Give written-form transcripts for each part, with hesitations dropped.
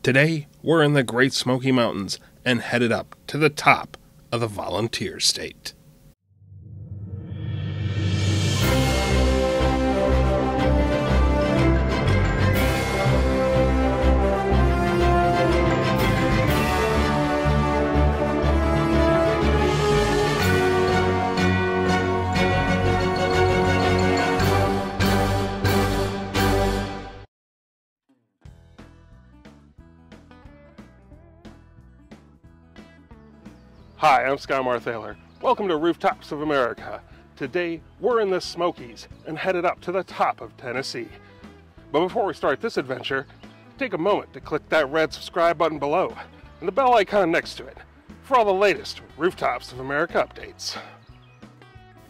Today, we're in the Great Smoky Mountains and headed up to the top of the Volunteer State. Hi, I'm Skymar Thaler. Welcome to Rooftops of America. Today, we're in the Smokies and headed up to the top of Tennessee. But before we start this adventure, take a moment to click that red subscribe button below and the bell icon next to it for all the latest Rooftops of America updates.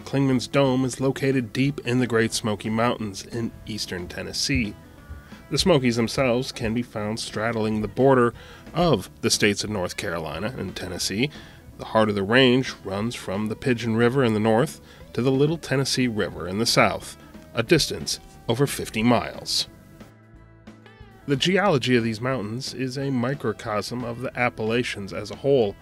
Clingmans Dome is located deep in the Great Smoky Mountains in eastern Tennessee. The Smokies themselves can be found straddling the border of the states of North Carolina and Tennessee. The heart of the range runs from the Pigeon River in the north to the Little Tennessee River in the south, a distance over 50 miles. The geology of these mountains is a microcosm of the Appalachians as a whole.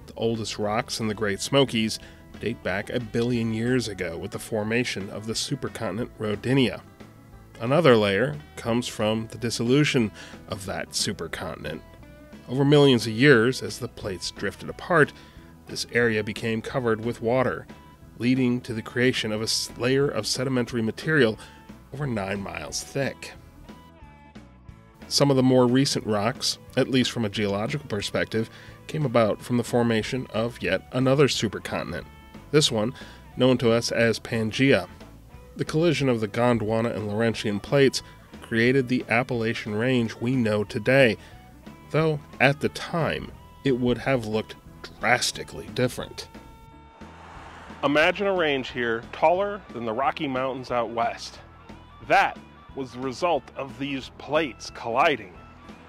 The oldest rocks in the Great Smokies date back 1 billion years ago with the formation of the supercontinent Rodinia. Another layer comes from the dissolution of that supercontinent. Over millions of years, as the plates drifted apart, this area became covered with water, leading to the creation of a layer of sedimentary material over 9 miles thick. Some of the more recent rocks, at least from a geological perspective, came about from the formation of yet another supercontinent, this one known to us as Pangaea. The collision of the Gondwana and Laurentian plates created the Appalachian Range we know today, though at the time it would have looked drastically different. Imagine a range here taller than the Rocky Mountains out west. That was the result of these plates colliding,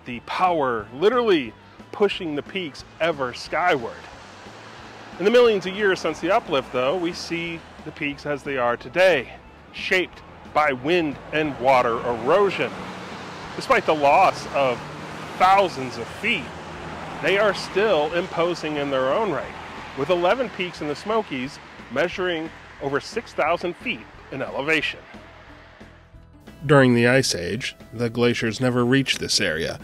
the power literally pushing the peaks ever skyward. In the millions of years since the uplift, though, we see the peaks as they are today, shaped by wind and water erosion. Despite the loss of thousands of feet, they are still imposing in their own right, with 11 peaks in the Smokies measuring over 6,000 feet in elevation. During the Ice Age, the glaciers never reached this area,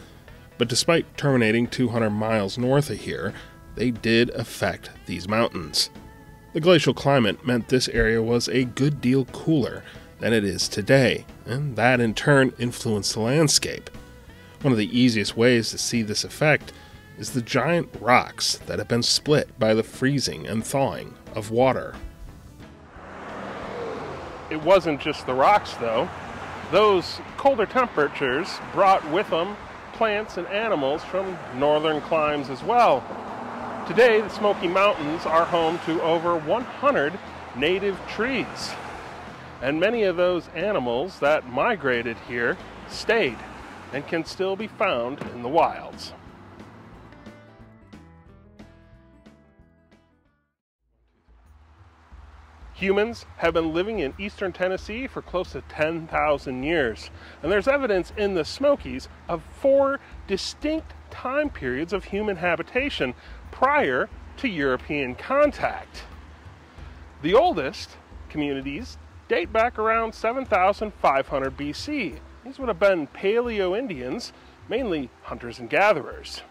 but despite terminating 200 miles north of here, they did affect these mountains. The glacial climate meant this area was a good deal cooler than it is today, and that in turn influenced the landscape. One of the easiest ways to see this effect is the giant rocks that have been split by the freezing and thawing of water. It wasn't just the rocks, though. Those colder temperatures brought with them plants and animals from northern climes as well. Today, the Smoky Mountains are home to over 100 native trees, and many of those animals that migrated here stayed and can still be found in the wilds. Humans have been living in eastern Tennessee for close to 10,000 years, and there's evidence in the Smokies of 4 distinct time periods of human habitation prior to European contact. The oldest communities date back around 7,500 BC. These would have been Paleo-Indians, mainly hunters and gatherers.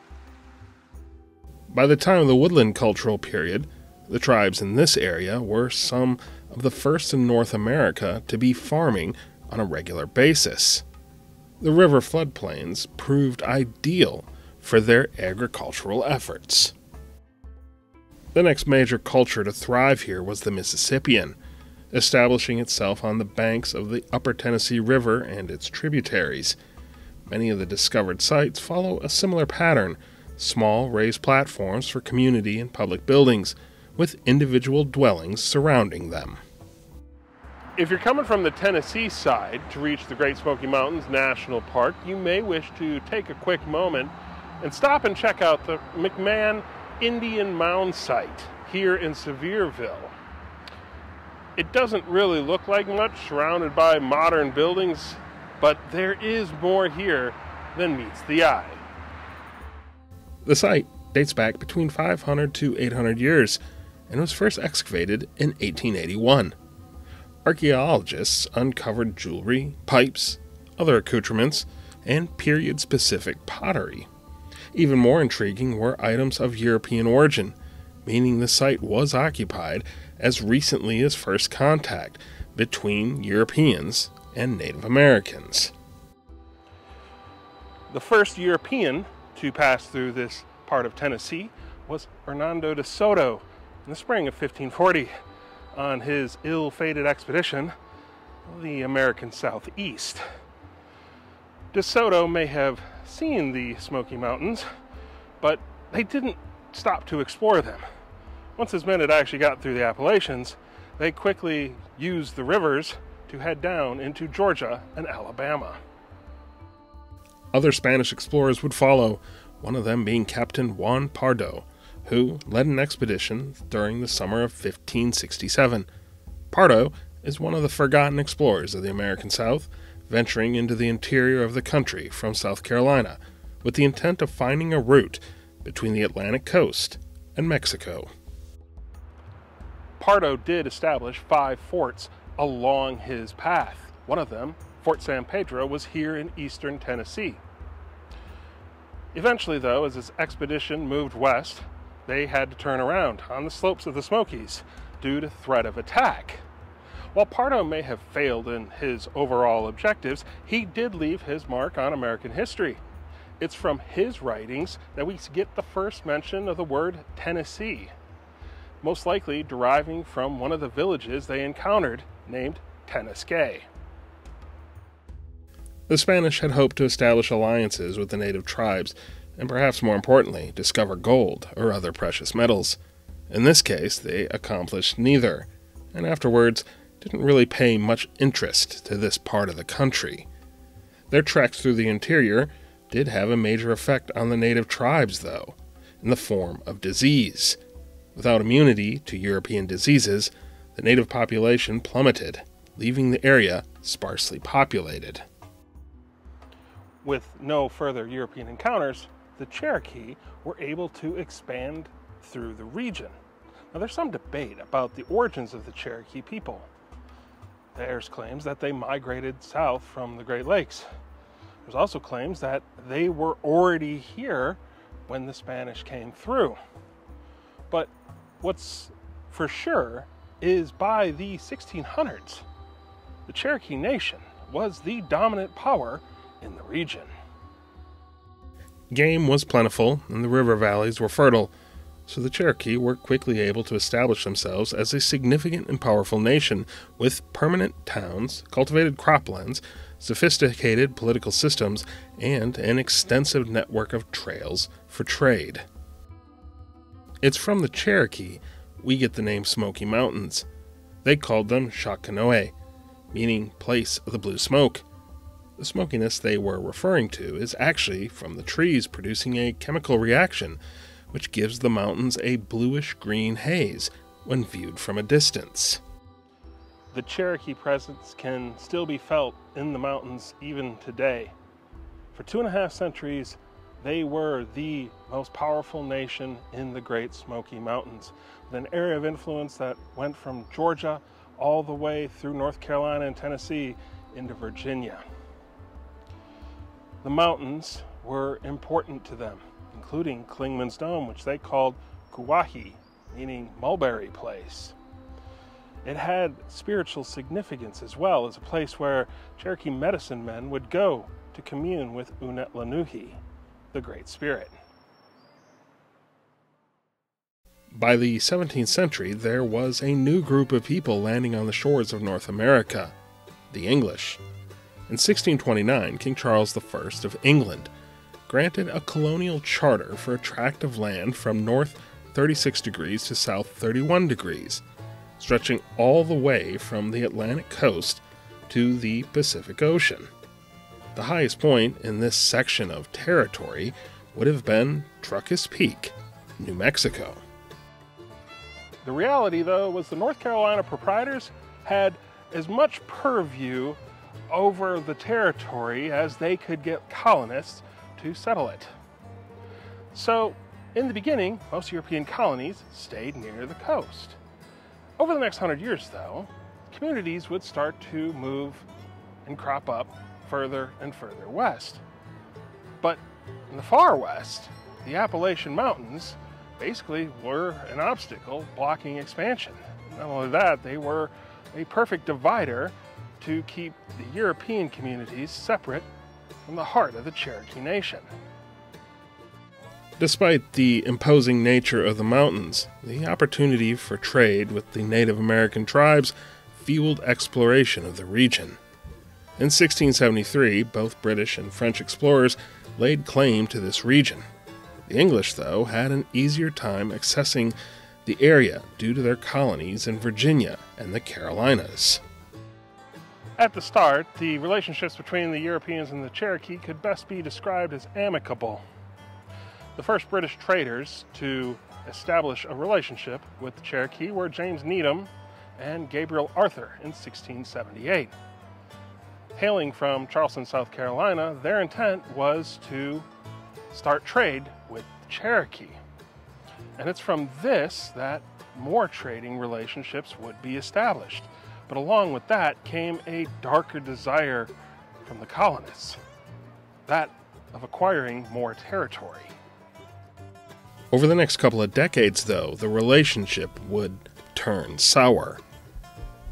By the time of the Woodland Cultural period, the tribes in this area were some of the first in North America to be farming on a regular basis. The river floodplains proved ideal for their agricultural efforts. The next major culture to thrive here was the Mississippian, establishing itself on the banks of the Upper Tennessee River and its tributaries. Many of the discovered sites follow a similar pattern: small raised platforms for community and public buildings, with individual dwellings surrounding them. If you're coming from the Tennessee side to reach the Great Smoky Mountains National Park, you may wish to take a quick moment and stop and check out the McMahon Indian Mound site here in Sevierville. It doesn't really look like much, surrounded by modern buildings, but there is more here than meets the eye. The site dates back between 500 to 800 years and was first excavated in 1881. Archaeologists uncovered jewelry, pipes, other accoutrements, and period-specific pottery. Even more intriguing were items of European origin, meaning the site was occupied as recently as first contact between Europeans and Native Americans. The first European to pass through this part of Tennessee was Hernando de Soto in the spring of 1540 on his ill-fated expedition to the American Southeast. De Soto may have seen the Smoky Mountains, but they didn't stop to explore them. Once his men had actually got through the Appalachians, they quickly used the rivers to head down into Georgia and Alabama. Other Spanish explorers would follow, one of them being Captain Juan Pardo, who led an expedition during the summer of 1567. Pardo is one of the forgotten explorers of the American South, venturing into the interior of the country from South Carolina with the intent of finding a route between the Atlantic coast and Mexico. Pardo did establish 5 forts along his path. One of them, Fort San Pedro, was here in eastern Tennessee. Eventually, though, as his expedition moved west, they had to turn around on the slopes of the Smokies due to threat of attack. While Pardo may have failed in his overall objectives, he did leave his mark on American history. It's from his writings that we get the first mention of the word Tennessee, most likely deriving from one of the villages they encountered named Tennessee. The Spanish had hoped to establish alliances with the native tribes, and perhaps more importantly, discover gold or other precious metals. In this case, they accomplished neither, and afterwards didn't really pay much interest to this part of the country. Their treks through the interior did have a major effect on the native tribes, though, in the form of disease. Without immunity to European diseases, the native population plummeted, leaving the area sparsely populated. With no further European encounters, the Cherokee were able to expand through the region. Now, there's some debate about the origins of the Cherokee people. There's claims that they migrated south from the Great Lakes. There's also claims that they were already here when the Spanish came through. But what's for sure is by the 1600s, the Cherokee Nation was the dominant power in the region. Game was plentiful and the river valleys were fertile, so the Cherokee were quickly able to establish themselves as a significant and powerful nation with permanent towns, cultivated croplands, sophisticated political systems, and an extensive network of trails for trade. It's from the Cherokee we get the name Smoky Mountains. They called them Shakanoe, meaning place of the blue smoke. The smokiness they were referring to is actually from the trees producing a chemical reaction which gives the mountains a bluish-green haze when viewed from a distance. The Cherokee presence can still be felt in the mountains even today. For 2.5 centuries, they were the most powerful nation in the Great Smoky Mountains, with an area of influence that went from Georgia all the way through North Carolina and Tennessee into Virginia. The mountains were important to them, including Clingmans Dome, which they called Kuwohi, meaning mulberry place. It had spiritual significance as well as a place where Cherokee medicine men would go to commune with Unetlanuhi, the Great Spirit. By the 17th century, there was a new group of people landing on the shores of North America, the English. In 1629, King Charles I of England granted a colonial charter for a tract of land from north 36 degrees to south 31 degrees, stretching all the way from the Atlantic coast to the Pacific Ocean. The highest point in this section of territory would have been Truckee Peak, New Mexico. The reality, though, was the North Carolina proprietors had as much purview over the territory as they could get colonists to settle it. So, in the beginning, most European colonies stayed near the coast. Over the next 100 years, though, communities would start to move and crop up further and further west. But in the far west, the Appalachian Mountains basically were an obstacle blocking expansion. Not only that, they were a perfect divider to keep the European communities separate from the heart of the Cherokee Nation. Despite the imposing nature of the mountains, the opportunity for trade with the Native American tribes fueled exploration of the region. In 1673, both British and French explorers laid claim to this region. The English, though, had an easier time accessing the area due to their colonies in Virginia and the Carolinas. At the start, the relationships between the Europeans and the Cherokee could best be described as amicable. The first British traders to establish a relationship with the Cherokee were James Needham and Gabriel Arthur in 1678. Hailing from Charleston, South Carolina, their intent was to start trade with the Cherokee. And it's from this that more trading relationships would be established. But along with that came a darker desire from the colonists, that of acquiring more territory. Over the next couple of decades, though, the relationship would turn sour.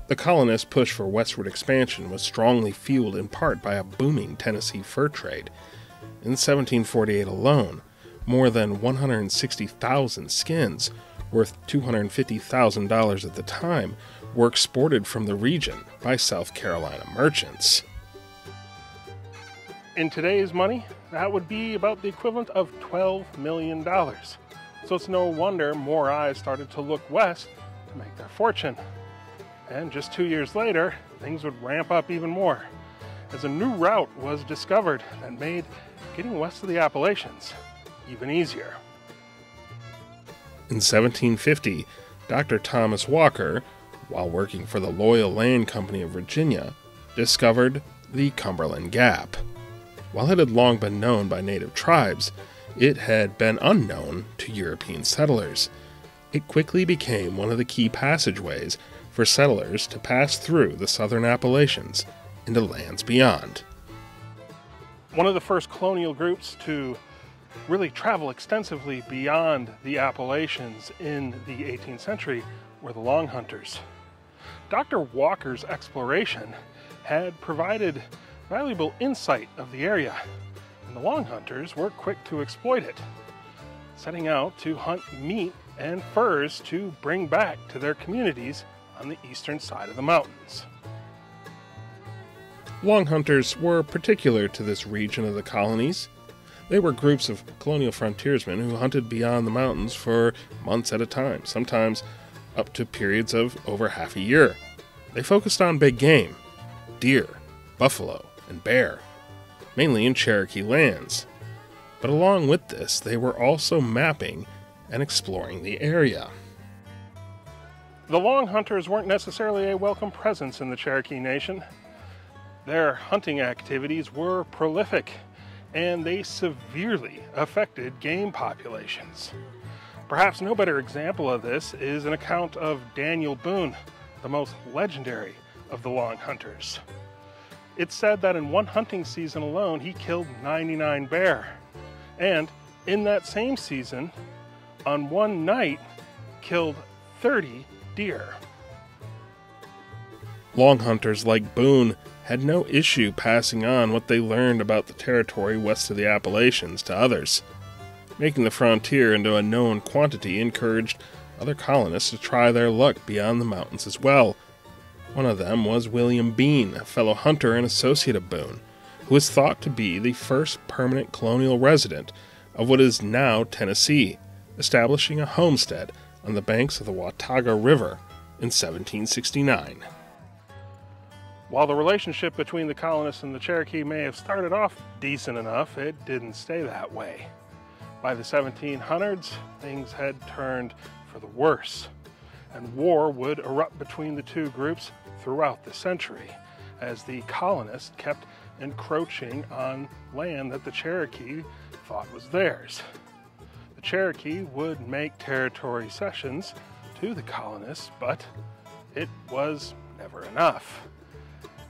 The colonists' push for westward expansion was strongly fueled in part by a booming Tennessee fur trade. In 1748 alone, more than 160,000 skins, worth $250,000 at the time, were exported from the region by South Carolina merchants. In today's money, that would be about the equivalent of $12 million. So it's no wonder more eyes started to look west to make their fortune. And just 2 years later, things would ramp up even more, as a new route was discovered that made getting west of the Appalachians even easier. In 1750, Dr. Thomas Walker, while working for the Loyal Land Company of Virginia, discovered the Cumberland Gap. While it had long been known by native tribes, it had been unknown to European settlers. It quickly became one of the key passageways for settlers to pass through the southern Appalachians into lands beyond. One of the first colonial groups to really travel extensively beyond the Appalachians in the 18th century were the Long Hunters. Dr. Walker's exploration had provided valuable insight of the area, and the Long Hunters were quick to exploit it, setting out to hunt meat and furs to bring back to their communities on the eastern side of the mountains. Long Hunters were particular to this region of the colonies. They were groups of colonial frontiersmen who hunted beyond the mountains for months at a time, sometimes up to periods of over half a year. They focused on big game, deer, buffalo, and bear, mainly in Cherokee lands. But along with this, they were also mapping and exploring the area. The Long Hunters weren't necessarily a welcome presence in the Cherokee Nation. Their hunting activities were prolific, and they severely affected game populations. Perhaps no better example of this is an account of Daniel Boone, the most legendary of the Long Hunters. It's said that in one hunting season alone, he killed 99 bear. And in that same season, on one night, killed 30 deer. Long Hunters like Boone had no issue passing on what they learned about the territory west of the Appalachians to others. Making the frontier into a known quantity encouraged other colonists to try their luck beyond the mountains as well. One of them was William Bean, a fellow hunter and associate of Boone, who is thought to be the first permanent colonial resident of what is now Tennessee, establishing a homestead on the banks of the Watauga River in 1769. While the relationship between the colonists and the Cherokee may have started off decent enough, it didn't stay that way. By the 1700s, things had turned for the worse, and war would erupt between the two groups throughout the century, as the colonists kept encroaching on land that the Cherokee thought was theirs. The Cherokee would make territory cessions to the colonists, but it was never enough.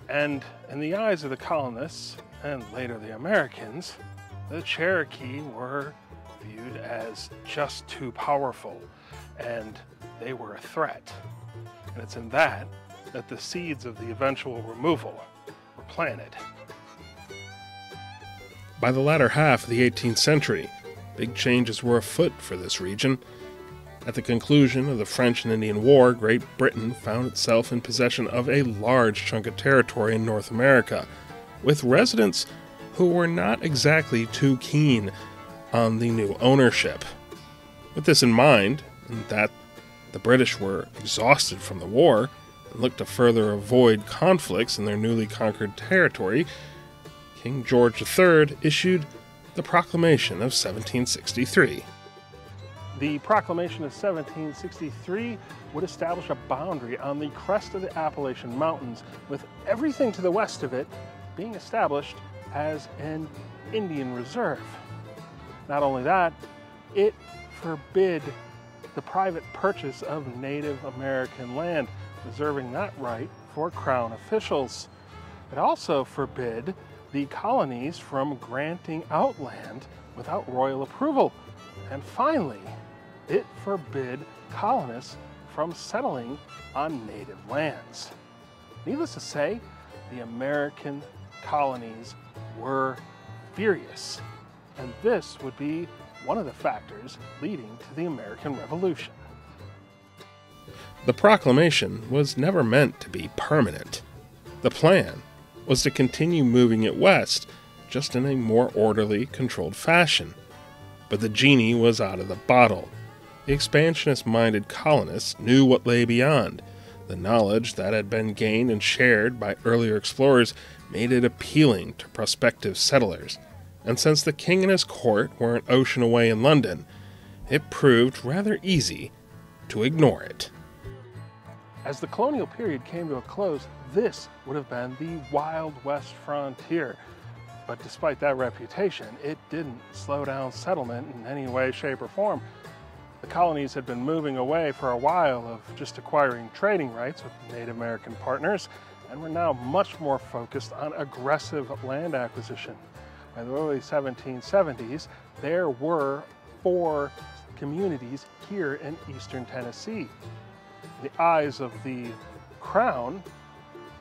And in the eyes of the colonists, and later the Americans, the Cherokee were viewed as just too powerful, and they were a threat. And it's in that the seeds of the eventual removal were planted. By the latter half of the 18th century, big changes were afoot for this region. At the conclusion of the French and Indian War, Great Britain found itself in possession of a large chunk of territory in North America, with residents who were not exactly too keen on the new ownership. With this in mind, and that the British were exhausted from the war and looked to further avoid conflicts in their newly conquered territory, King George III issued the Proclamation of 1763. The Proclamation of 1763 would establish a boundary on the crest of the Appalachian Mountains, with everything to the west of it being established as an Indian reserve. Not only that, it forbid the private purchase of Native American land, reserving that right for Crown officials. It also forbid the colonies from granting out land without royal approval. And finally, it forbid colonists from settling on native lands. Needless to say, the American colonies were furious, and this would be one of the factors leading to the American Revolution. The proclamation was never meant to be permanent. The plan was to continue moving it west, just in a more orderly, controlled fashion. But the genie was out of the bottle. The expansionist-minded colonists knew what lay beyond. The knowledge that had been gained and shared by earlier explorers made it appealing to prospective settlers. And since the king and his court were an ocean away in London, it proved rather easy to ignore it. As the colonial period came to a close, this would have been the Wild West frontier. But despite that reputation, it didn't slow down settlement in any way, shape, or form. The colonies had been moving away for a while of just acquiring trading rights with Native American partners, and were now much more focused on aggressive land acquisition. By the early 1770s, there were 4 communities here in eastern Tennessee. In the eyes of the Crown,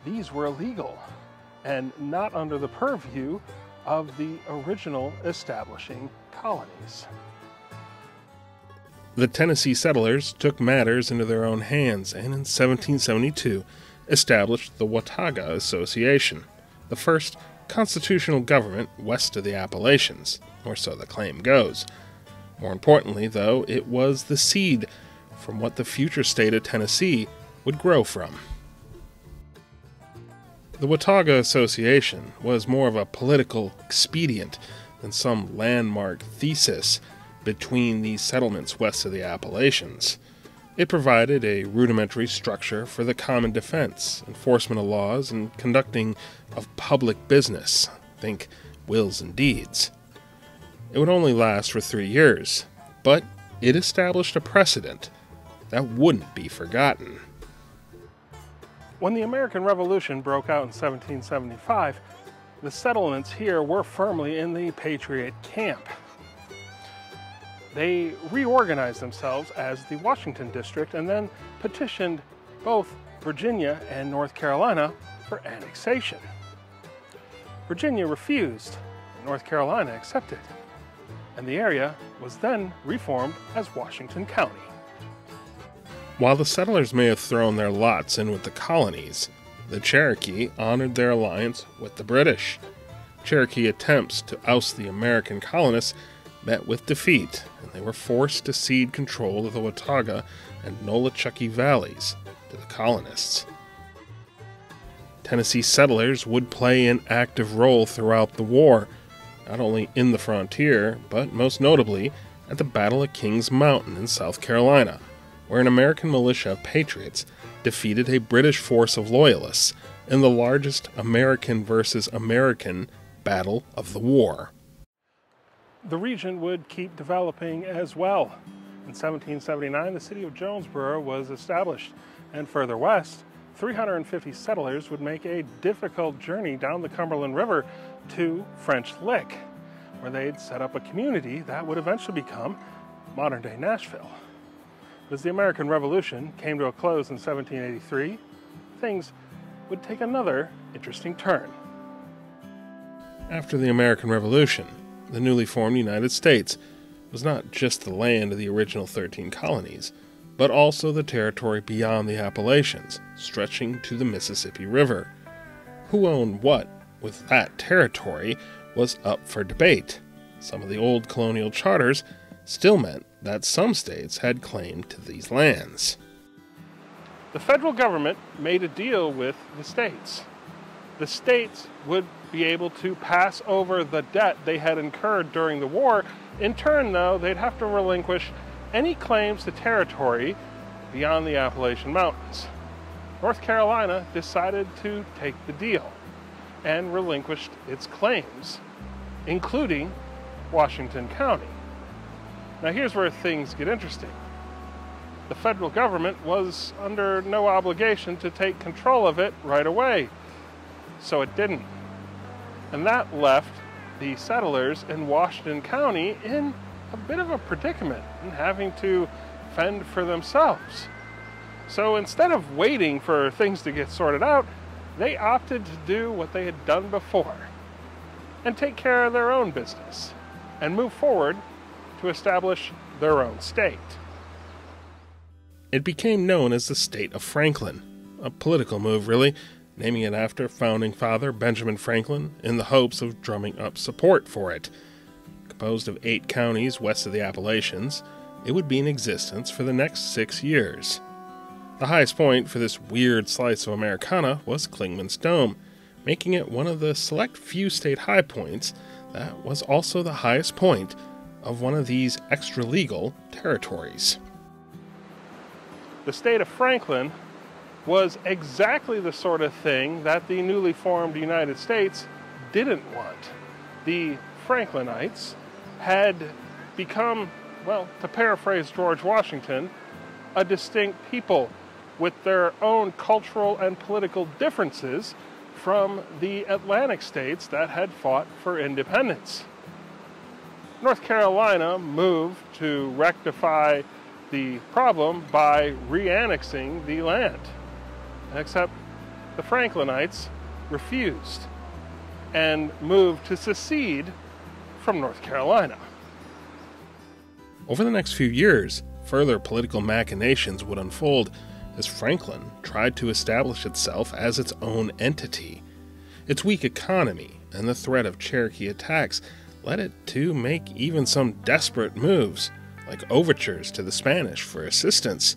these were illegal and not under the purview of the original establishing colonies. The Tennessee settlers took matters into their own hands and in 1772 established the Watauga Association, the first constitutional government west of the Appalachians, or so the claim goes. More importantly, though, it was the seed from what the future state of Tennessee would grow from. The Watauga Association was more of a political expedient than some landmark thesis between the settlements west of the Appalachians. It provided a rudimentary structure for the common defense, enforcement of laws, and conducting of public business, think wills and deeds. It would only last for 3 years, but it established a precedent that wouldn't be forgotten. When the American Revolution broke out in 1775, the settlements here were firmly in the Patriot camp. They reorganized themselves as the Washington District and then petitioned both Virginia and North Carolina for annexation. Virginia refused, and North Carolina accepted, and the area was then reformed as Washington County. While the settlers may have thrown their lots in with the colonies, the Cherokee honored their alliance with the British. Cherokee attempts to oust the American colonists met with defeat, and they were forced to cede control of the Watauga and Nolichucky valleys to the colonists. Tennessee settlers would play an active role throughout the war, not only in the frontier, but most notably at the Battle of Kings Mountain in South Carolina, where an American militia of patriots defeated a British force of loyalists in the largest American versus American battle of the war. the region would keep developing as well. In 1779, the city of Jonesboro was established, and further west, 350 settlers would make a difficult journey down the Cumberland River to French Lick, where they'd set up a community that would eventually become modern-day Nashville. But as the American Revolution came to a close in 1783, things would take another interesting turn. After the American Revolution, the newly formed United States was not just the land of the original 13 colonies, but also the territory beyond the Appalachians, stretching to the Mississippi River. Who owned what with that territory was up for debate. Some of the old colonial charters still meant that some states had claim to these lands. The federal government made a deal with the states. The states would be able to pass over the debt they had incurred during the war. In turn, though, they'd have to relinquish any claims to territory beyond the Appalachian Mountains. North Carolina decided to take the deal and relinquished its claims, including Washington County. Now here's where things get interesting. The federal government was under no obligation to take control of it right away, so it didn't. And that left the settlers in Washington County in a bit of a predicament and having to fend for themselves. So instead of waiting for things to get sorted out, they opted to do what they had done before and take care of their own business and move forward to establish their own state. It became known as the State of Franklin, a political move really, naming it after founding father Benjamin Franklin in the hopes of drumming up support for it. Composed of 8 counties west of the Appalachians, it would be in existence for the next 6 years. The highest point for this weird slice of Americana was Clingmans Dome, making it one of the select few state high points that was also the highest point of one of these extra-legal territories. The state of Franklin was exactly the sort of thing that the newly formed United States didn't want. The Franklinites had become, well, to paraphrase George Washington, a distinct people with their own cultural and political differences from the Atlantic states that had fought for independence. North Carolina moved to rectify the problem by re-annexing the land, except the Franklinites refused and moved to secede from North Carolina. Over the next few years, further political machinations would unfold as Franklin tried to establish itself as its own entity. Its weak economy and the threat of Cherokee attacks led it to make even some desperate moves, like overtures to the Spanish for assistance.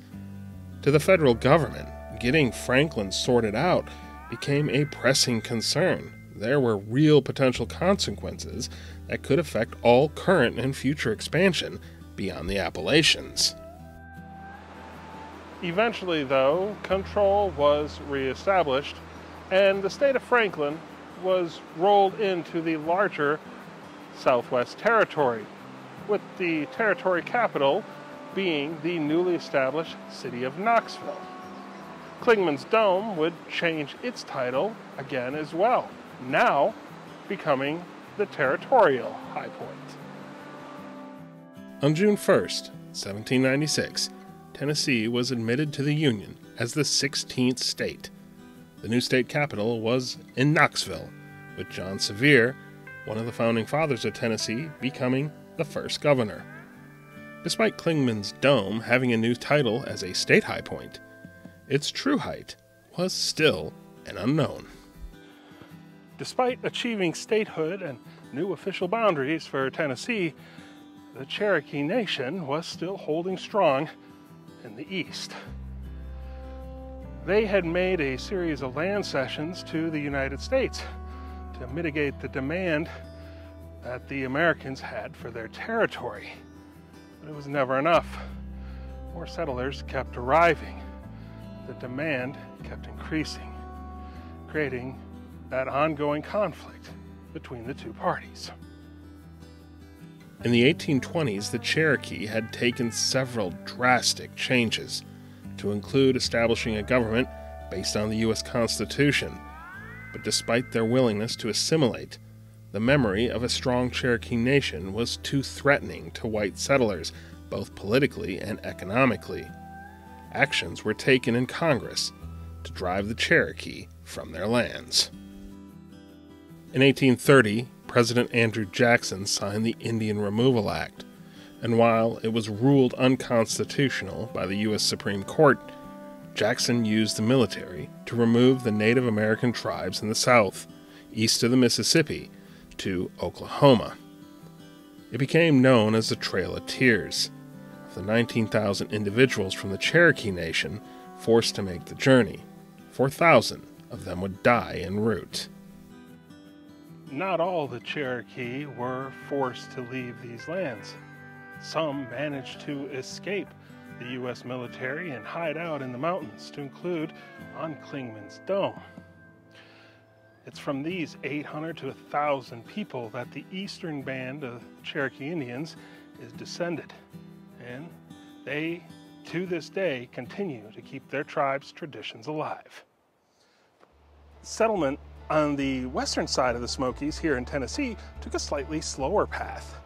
To the federal government, getting Franklin sorted out became a pressing concern. There were real potential consequences that could affect all current and future expansion beyond the Appalachians. Eventually, though, control was reestablished, and the state of Franklin was rolled into the larger Southwest Territory, with the territory capital being the newly established city of Knoxville. Clingmans Dome would change its title again as well, now becoming the territorial high point. On June 1st, 1796, Tennessee was admitted to the Union as the 16th state. The new state capital was in Knoxville, with John Sevier, one of the founding fathers of Tennessee, becoming the first governor. Despite Clingmans Dome having a new title as a state high point, its true height was still an unknown. Despite achieving statehood and new official boundaries for Tennessee, the Cherokee Nation was still holding strong in the east. They had made a series of land cessions to the United States to mitigate the demand that the Americans had for their territory. But it was never enough. More settlers kept arriving. The demand kept increasing, creating that ongoing conflict between the two parties. In the 1820s, the Cherokee had taken several drastic changes, to include establishing a government based on the U.S. Constitution. But despite their willingness to assimilate, the memory of a strong Cherokee nation was too threatening to white settlers, both politically and economically. Actions were taken in Congress to drive the Cherokee from their lands. In 1830, President Andrew Jackson signed the Indian Removal Act, and while it was ruled unconstitutional by the U.S. Supreme Court, Jackson used the military to remove the Native American tribes in the South, east of the Mississippi, to Oklahoma. It became known as the Trail of Tears. Of the 19,000 individuals from the Cherokee Nation forced to make the journey, 4,000 of them would die en route. Not all the Cherokee were forced to leave these lands. Some managed to escape the U.S. military and hide out in the mountains, to include on Clingmans Dome. It's from these 800 to 1,000 people that the eastern band of Cherokee Indians is descended, and they, to this day, continue to keep their tribe's traditions alive. Settlement on the western side of the Smokies here in Tennessee took a slightly slower path.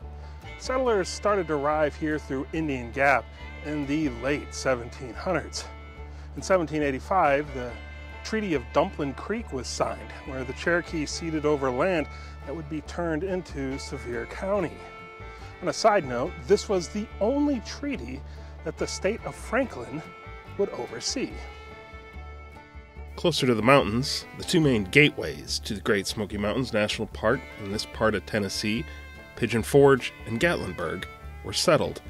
Settlers started to arrive here through Indian Gap in the late 1700s. In 1785, the Treaty of Dumpling Creek was signed, where the Cherokee ceded over land that would be turned into Sevier County. On a side note, this was the only treaty that the state of Franklin would oversee. Closer to the mountains, the two main gateways to the Great Smoky Mountains National Park in this part of Tennessee, Pigeon Forge and Gatlinburg, were settled,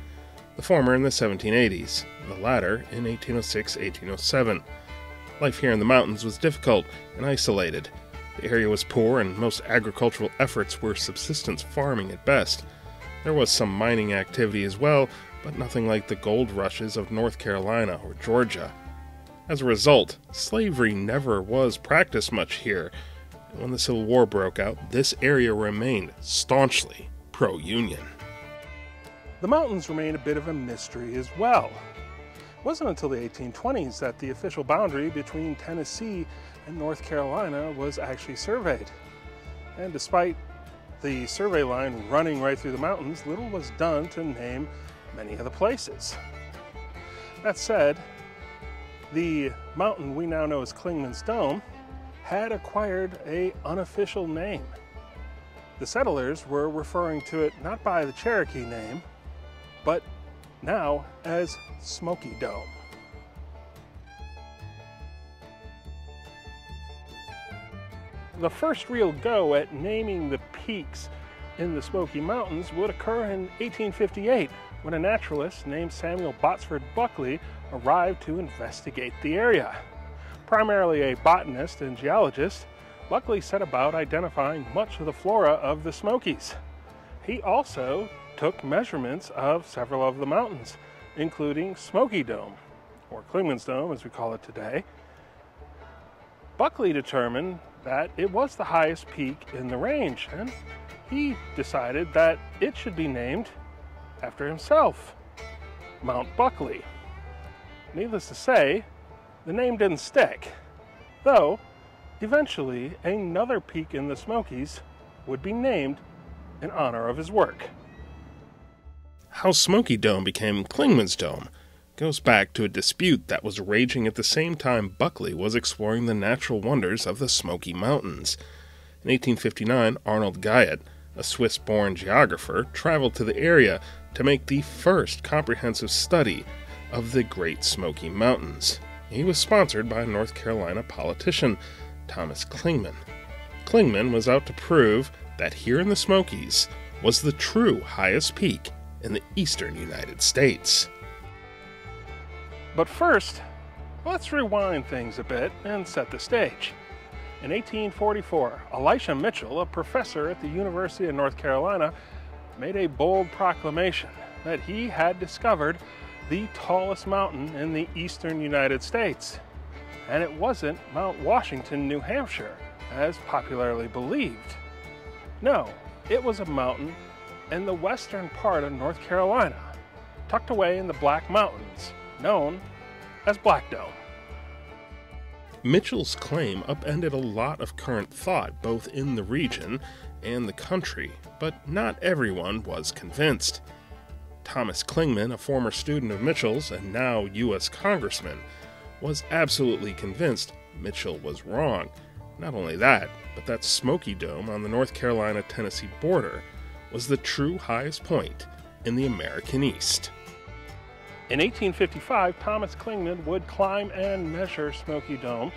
the former in the 1780s, the latter in 1806-1807. Life here in the mountains was difficult and isolated. The area was poor and most agricultural efforts were subsistence farming at best. There was some mining activity as well, but nothing like the gold rushes of North Carolina or Georgia. As a result, slavery never was practiced much here, and when the Civil War broke out, this area remained staunchly pro-Union. The mountains remain a bit of a mystery as well. It wasn't until the 1820s that the official boundary between Tennessee and North Carolina was actually surveyed. And despite the survey line running right through the mountains, little was done to name many of the places. That said, the mountain we now know as Clingmans Dome had acquired an unofficial name. The settlers were referring to it not by the Cherokee name, but now as Smoky Dome. The first real go at naming the peaks in the Smoky Mountains would occur in 1858, when a naturalist named Samuel Botsford Buckley arrived to investigate the area. Primarily a botanist and geologist, Buckley set about identifying much of the flora of the Smokies. He also took measurements of several of the mountains, including Smoky Dome, or Clingmans Dome as we call it today. Buckley determined that it was the highest peak in the range, and he decided that it should be named after himself, Mount Buckley. Needless to say, the name didn't stick, though eventually another peak in the Smokies would be named in honor of his work. How Smoky Dome became Clingmans Dome goes back to a dispute that was raging at the same time Buckley was exploring the natural wonders of the Smoky Mountains. In 1859, Arnold Guyot, a Swiss-born geographer, traveled to the area to make the first comprehensive study of the Great Smoky Mountains. He was sponsored by a North Carolina politician, Thomas Clingman. Clingman was out to prove that here in the Smokies was the true highest peak in the eastern United States. But first, let's rewind things a bit and set the stage. In 1844, Elisha Mitchell, a professor at the University of North Carolina, made a bold proclamation that he had discovered the tallest mountain in the eastern United States. And it wasn't Mount Washington, New Hampshire, as popularly believed. No, it was a mountain in the western part of North Carolina, tucked away in the Black Mountains, known as Black Dome. Mitchell's claim upended a lot of current thought, both in the region and the country, but not everyone was convinced. Thomas Clingman, a former student of Mitchell's and now U.S. Congressman, was absolutely convinced Mitchell was wrong. Not only that, but that Smoky Dome on the North Carolina-Tennessee border was the true highest point in the American East. In 1855, Thomas Clingman would climb and measure Smoky Dome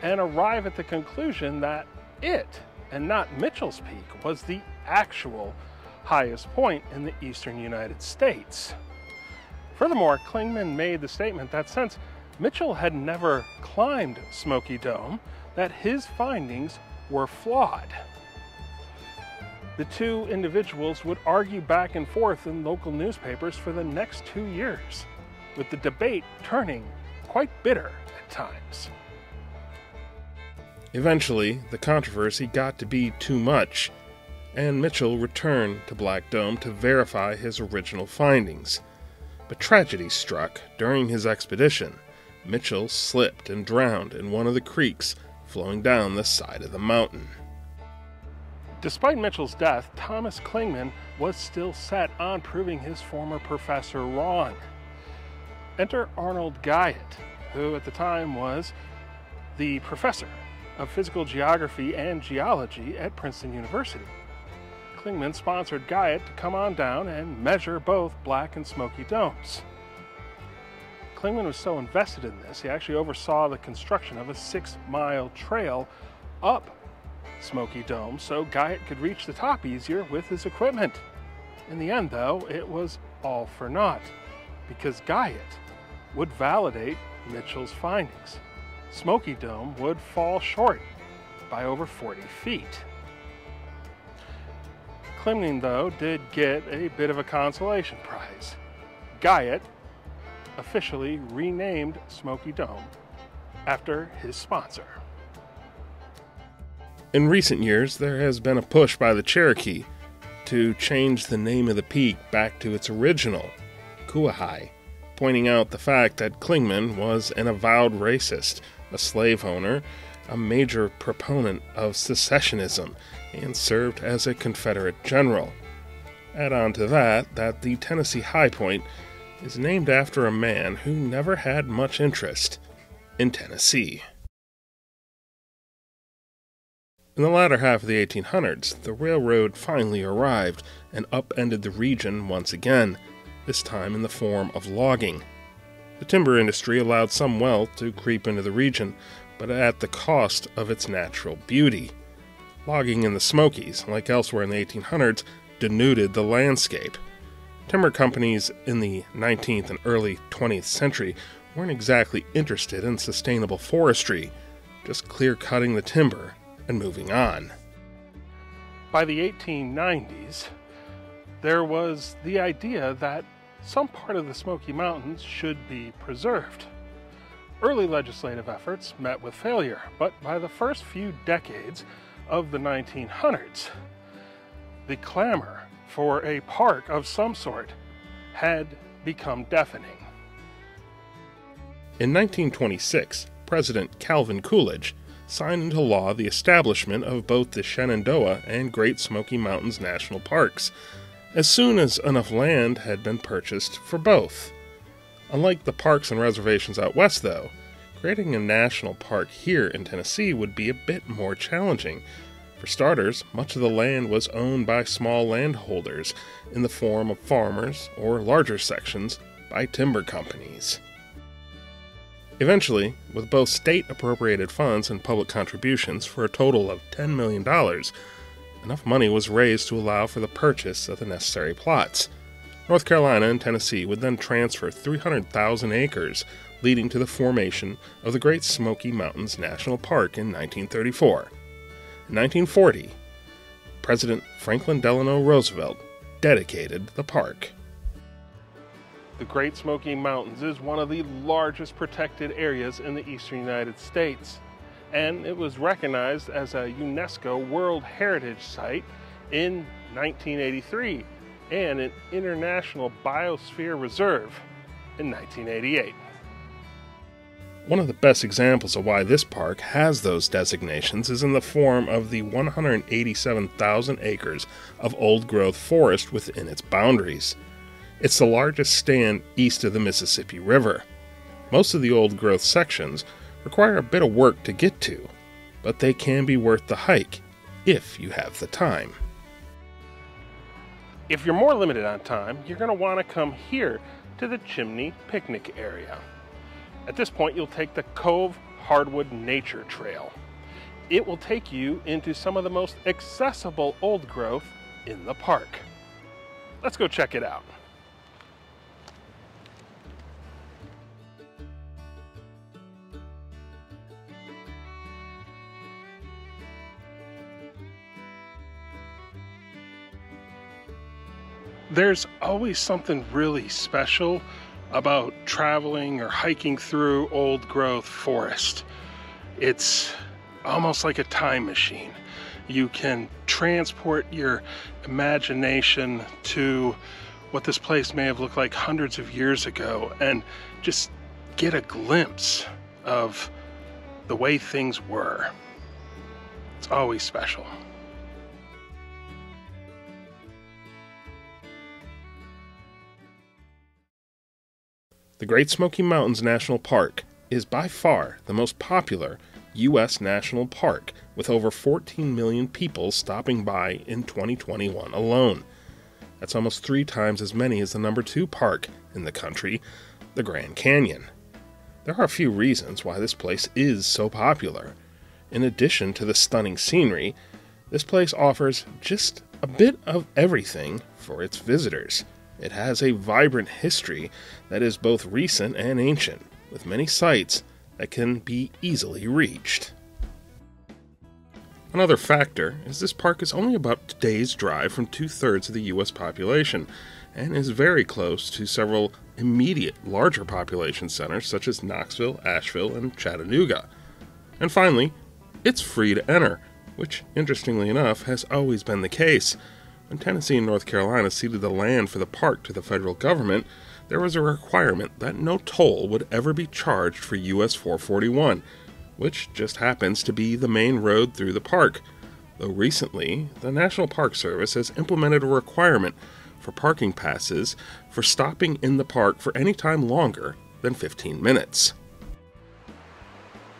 and arrive at the conclusion that it, and not Mitchell's Peak, was the actual highest point in the eastern United States. Furthermore, Clingman made the statement that since Mitchell had never climbed Smoky Dome, that his findings were flawed. The two individuals would argue back and forth in local newspapers for the next 2 years, with the debate turning quite bitter at times. Eventually, the controversy got to be too much, and Mitchell returned to Black Dome to verify his original findings. But tragedy struck during his expedition. Mitchell slipped and drowned in one of the creeks flowing down the side of the mountain. Despite Mitchell's death, Thomas Clingman was still set on proving his former professor wrong. Enter Arnold Guyot, who at the time was the professor of physical geography and geology at Princeton University. Clingman sponsored Guyot to come on down and measure both Black and Smoky Domes. Clingman was so invested in this, he actually oversaw the construction of a 6-mile trail up Smoky Dome so Guyot could reach the top easier with his equipment. In the end, though, it was all for naught, because Guyot would validate Mitchell's findings. Smoky Dome would fall short by over 40 feet. Clingman, though, did get a bit of a consolation prize. Guyot officially renamed Smoky Dome after his sponsor. In recent years, there has been a push by the Cherokee to change the name of the peak back to its original, Kuwohi, pointing out the fact that Clingman was an avowed racist, a slave owner, a major proponent of secessionism, and served as a Confederate general. Add on to that the Tennessee Highpoint is named after a man who never had much interest in Tennessee. In the latter half of the 1800s, the railroad finally arrived and upended the region once again, this time in the form of logging. The timber industry allowed some wealth to creep into the region, but at the cost of its natural beauty. Logging in the Smokies, like elsewhere in the 1800s, denuded the landscape. Timber companies in the 19th and early 20th century weren't exactly interested in sustainable forestry, just clear-cutting the timber and moving on. By the 1890s, there was the idea that some part of the Smoky Mountains should be preserved. Early legislative efforts met with failure, but by the first few decades of the 1900s, the clamor for a park of some sort had become deafening. In 1926, President Calvin Coolidge signed into law the establishment of both the Shenandoah and Great Smoky Mountains National Parks, as soon as enough land had been purchased for both. Unlike the parks and reservations out west, though, creating a national park here in Tennessee would be a bit more challenging. For starters, much of the land was owned by small landholders in the form of farmers, or larger sections, by timber companies. Eventually, with both state-appropriated funds and public contributions for a total of $10 million, enough money was raised to allow for the purchase of the necessary plots. North Carolina and Tennessee would then transfer 300,000 acres, leading to the formation of the Great Smoky Mountains National Park in 1934. In 1940, President Franklin Delano Roosevelt dedicated the park. The Great Smoky Mountains is one of the largest protected areas in the eastern United States, and it was recognized as a UNESCO World Heritage Site in 1983 and an International Biosphere Reserve in 1988. One of the best examples of why this park has those designations is in the form of the 187,000 acres of old-growth forest within its boundaries. It's the largest stand east of the Mississippi River. Most of the old-growth sections require a bit of work to get to, but they can be worth the hike if you have the time. If you're more limited on time, you're going to want to come here to the Chimney Picnic area. At this point, you'll take the Cove Hardwood Nature Trail. It will take you into some of the most accessible old growth in the park. Let's go check it out. There's always something really special about traveling or hiking through old growth forest. It's almost like a time machine. You can transport your imagination to what this place may have looked like hundreds of years ago and just get a glimpse of the way things were. It's always special. The Great Smoky Mountains National Park is by far the most popular U.S. national park, with over 14 million people stopping by in 2021 alone. That's almost 3 times as many as the number 2 park in the country, the Grand Canyon. There are a few reasons why this place is so popular. In addition to the stunning scenery, this place offers just a bit of everything for its visitors. It has a vibrant history that is both recent and ancient, with many sites that can be easily reached. Another factor is this park is only about a day's drive from 2/3 of the U.S. population, and is very close to several immediate larger population centers such as Knoxville, Asheville, and Chattanooga. And finally, it's free to enter, which, interestingly enough, has always been the case. When Tennessee and North Carolina ceded the land for the park to the federal government, there was a requirement that no toll would ever be charged for US 441, which just happens to be the main road through the park. Though recently, the National Park Service has implemented a requirement for parking passes for stopping in the park for any time longer than 15 minutes.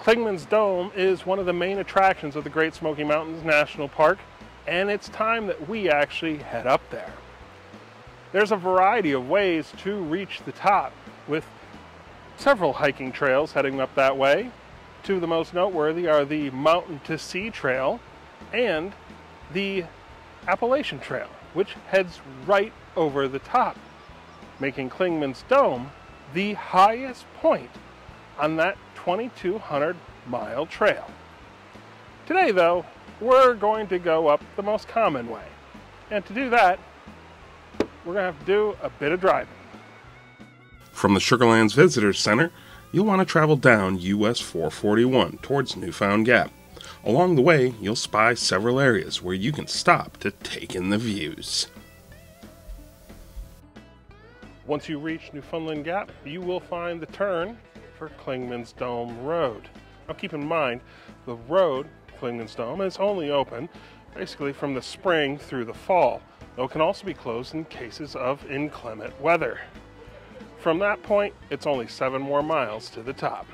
Clingmans Dome is one of the main attractions of the Great Smoky Mountains National Park, and it's time that we actually head up there. There's a variety of ways to reach the top, with several hiking trails heading up that way. Two of the most noteworthy are the Mountain to Sea Trail and the Appalachian Trail, which heads right over the top, making Clingmans Dome the highest point on that 2,200-mile trail. Today, though, we're going to go up the most common way. And to do that, we're going to have to do a bit of driving. From the Sugarlands Visitors Center, you'll want to travel down US 441 towards Newfound Gap. Along the way, you'll spy several areas where you can stop to take in the views. Once you reach Newfoundland Gap, you will find the turn for Clingmans Dome Road. Now keep in mind, the road, Clingmans Dome, is only open basically from the spring through the fall, though it can also be closed in cases of inclement weather. From that point, it's only 7 more miles to the top.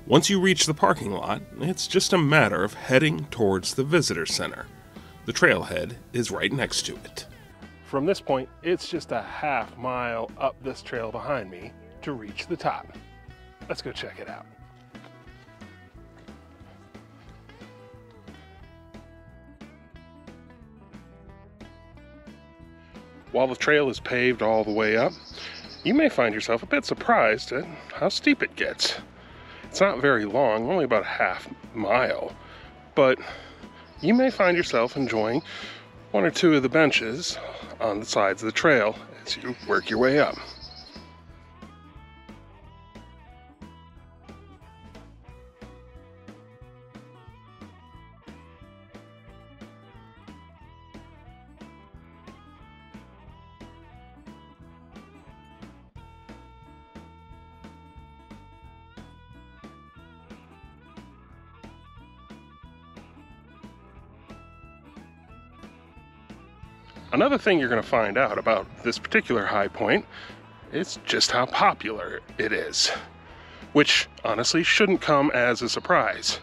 Once you reach the parking lot, it's just a matter of heading towards the visitor center. The trailhead is right next to it. From this point, it's just a half mile up this trail behind me to reach the top. Let's go check it out. While the trail is paved all the way up, you may find yourself a bit surprised at how steep it gets. It's not very long, only about a half mile, but you may find yourself enjoying one or two of the benches on the sides of the trail as you work your way up. Another thing you're going to find out about this particular high point is just how popular it is, which honestly shouldn't come as a surprise.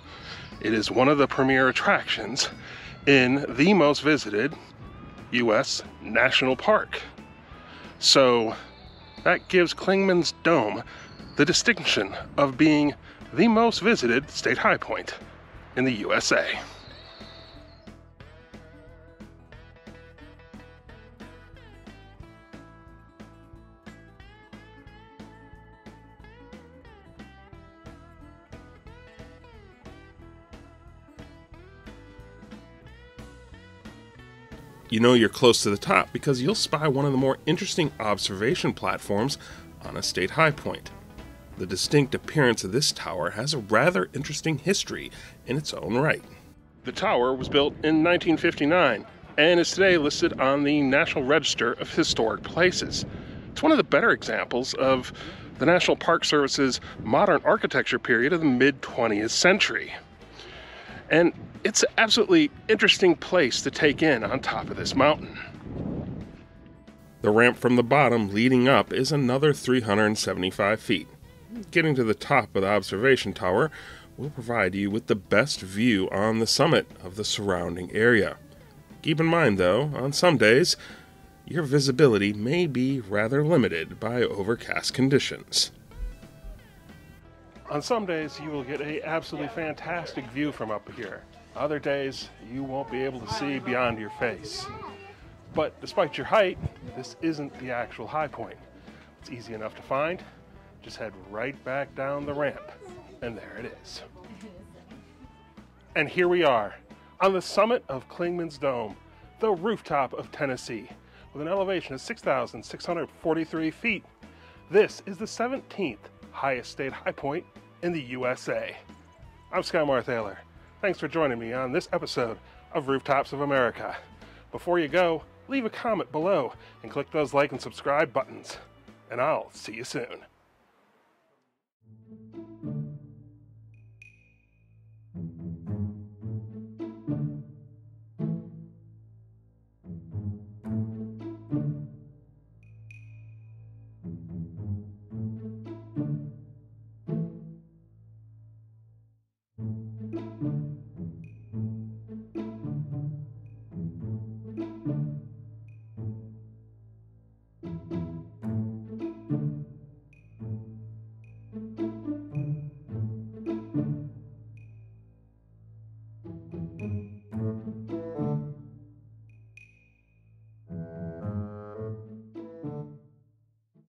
It is one of the premier attractions in the most visited U.S. national park. So that gives Clingmans Dome the distinction of being the most visited state high point in the USA. You know you're close to the top because you'll spy one of the more interesting observation platforms on a state high point. The distinct appearance of this tower has a rather interesting history in its own right. The tower was built in 1959 and is today listed on the National Register of Historic Places. It's one of the better examples of the National Park Service's modern architecture period of the mid-20th century. And it's an absolutely interesting place to take in on top of this mountain. The ramp from the bottom leading up is another 375 feet. Getting to the top of the observation tower will provide you with the best view on the summit of the surrounding area. Keep in mind though, on some days, your visibility may be rather limited by overcast conditions. On some days, you will get an absolutely fantastic view from up here. Other days, you won't be able to see beyond your face. But despite your height, this isn't the actual high point. It's easy enough to find. Just head right back down the ramp, and there it is. And here we are, on the summit of Clingmans Dome, the rooftop of Tennessee, with an elevation of 6,643 feet. This is the 17th highest state high point in the USA. I'm Skymar Thaler. Thanks for joining me on this episode of Rooftops of America. Before you go, leave a comment below and click those like and subscribe buttons. And I'll see you soon.